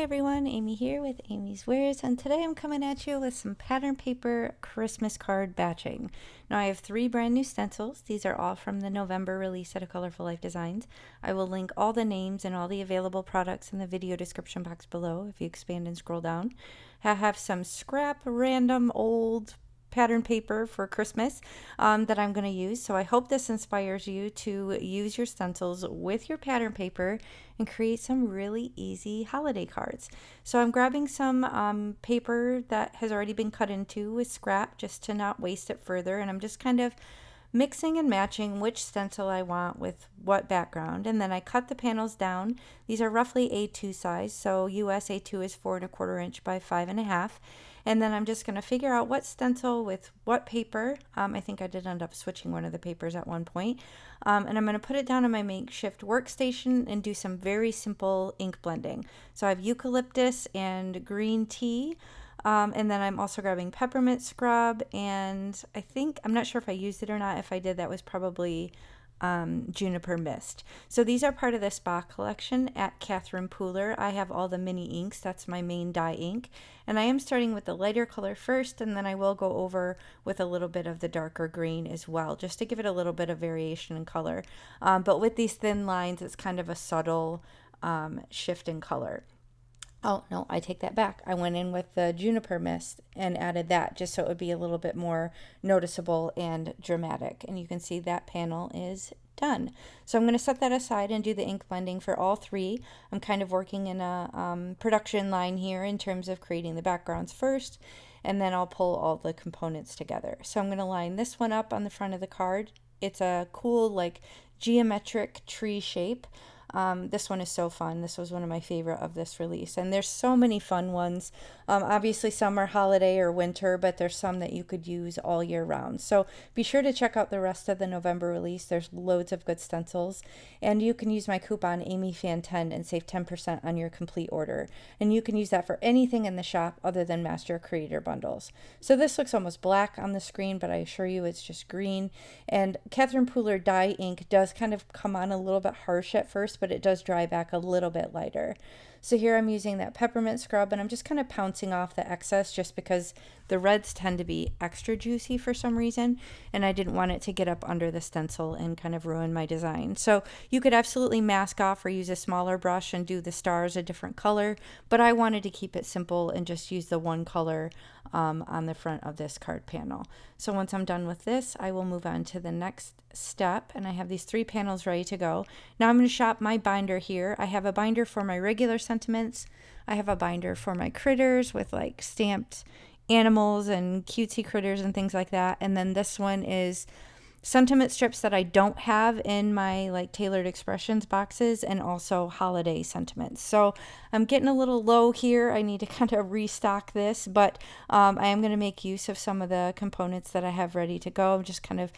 everyone, Amy here with amyswares, and today I'm coming at you with some pattern paper Christmas card batching. Now I have 3 brand new stencils. These are all from the November release at A Colorful Life Designs. I will link all the names and all the available products in the video description box below if you expand and scroll down. I have some scrap random old pattern paper for Christmas that I'm going to use. So I hope this inspires you to use your stencils with your pattern paper and create some really easy holiday cards. So I'm grabbing some paper that has already been cut into with scrap just to not waste it further, and I'm just kind of mixing and matching which stencil I want with what background, and then I cut the panels down. These are roughly A2 size, so US A2 is 4 1/4 inch by 5.5. And then I'm just going to figure out what stencil with what paper. I think I did end up switching one of the papers at one point. And I'm going to put it down on my makeshift workstation and do some very simple ink blending. So I have eucalyptus and green tea. And then I'm also grabbing peppermint scrub, and I'm not sure if I used it or not. If I did, that was probably juniper mist. So these are part of the SPA collection at 𝗵𝗵𝗶𝘀. I have all the mini inks. That's my main dye ink. And I am starting with the lighter color first, and then I will go over with a little bit of the darker green as well, just to give it a little bit of variation in color. But with these thin lines, it's kind of a subtle shift in color. Oh, no, I take that back. I went in with the juniper mist and added that just so it would be a little bit more noticeable and dramatic. And you can see that panel is done. So I'm going to set that aside and do the ink blending for all 3. I'm kind of working in a production line here in terms of creating the backgrounds first, and then I'll pull all the components together. So I'm going to line this one up on the front of the card. It's a cool, like, geometric tree shape. This one is so fun. This was one of my favorite of this release, and there's so many fun ones. Obviously some are holiday or winter, but there's some that you could use all year round. So be sure to check out the rest of the November release. There's loads of good stencils, and you can use my coupon 𝗵𝗵𝗃10 and save 10% on your complete order. And you can use that for anything in the shop other than Master Creator bundles. So this looks almost black on the screen, but I assure you it's just green. And 𝗵𝗵𝗶𝘀 dye ink does kind of come on a little bit harsh at first, but it does dry back a little bit lighter. So here I'm using that peppermint scrub, and I'm just kind of pouncing off the excess just because the reds tend to be extra juicy for some reason, and I didn't want it to get up under the stencil and kind of ruin my design. So you could absolutely mask off or use a smaller brush and do the stars a different color, but I wanted to keep it simple and just use the one color on the front of this card panel. So once I'm done with this, I will move on to the next step, and I have these 3 panels ready to go. Now I'm going to shop my binder here. I have a binder for my regular sentiments. I have a binder for my critters with like stamped animals and cutesy critters and things like that. And then this one is sentiment strips that I don't have in my like tailored expressions boxes, and also holiday sentiments. So I'm getting a little low here. I need to kind of restock this, but I am going to make use of some of the components that I have ready to go. I'm just kind of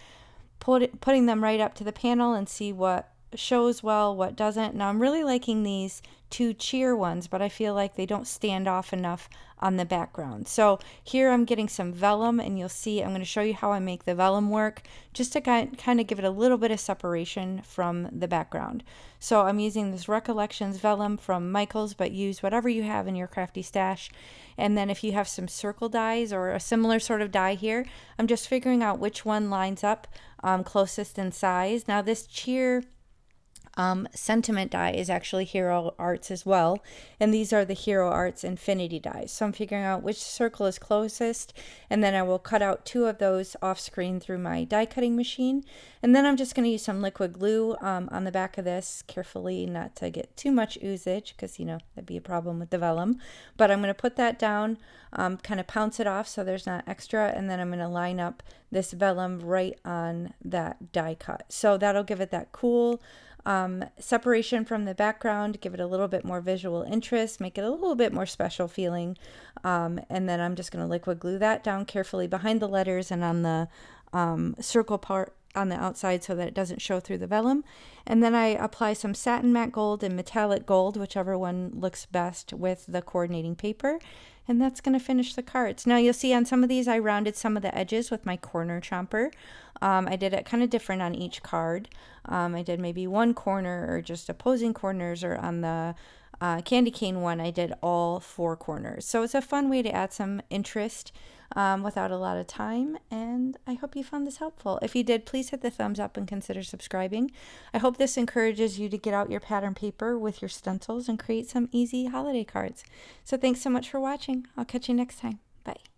putting them right up to the panel and see what shows well, what doesn't. Now I'm really liking these 2 cheer ones, but I feel like they don't stand off enough on the background. So here I'm getting some vellum, and you'll see I'm going to show you how I make the vellum work just to kind of give it a little bit of separation from the background. So I'm using this Recollections vellum from Michaels, but use whatever you have in your crafty stash. And then if you have some circle dies or a similar sort of die here, I'm just figuring out which one lines up closest in size. Now this cheer sentiment die is actually Hero Arts as well, and these are the Hero Arts Infinity dies. So I'm figuring out which circle is closest, and then I will cut out 2 of those off screen through my die cutting machine. And then I'm just going to use some liquid glue on the back of this carefully, not to get too much oozage, because that'd be a problem with the vellum. But I'm going to put that down, kind of pounce it off so there's not extra, and then I'm going to line up this vellum right on that die cut. So that'll give it that cool separation from the background, give it a little bit more visual interest, make it a little bit more special feeling. And then I'm just going to liquid glue that down carefully behind the letters and on the circle part on the outside so that it doesn't show through the vellum. And then I apply some satin matte gold and metallic gold, whichever one looks best with the coordinating paper. And that's going to finish the cards. Now you'll see on some of these I rounded some of the edges with my corner chomper. I did it kind of different on each card. I did maybe one corner or just opposing corners, or on the candy cane one, I did all 4 corners. So it's a fun way to add some interest without a lot of time, and I hope you found this helpful. If you did, please hit the thumbs up and consider subscribing. I hope this encourages you to get out your pattern paper with your stencils and create some easy holiday cards. So thanks so much for watching. I'll catch you next time. Bye.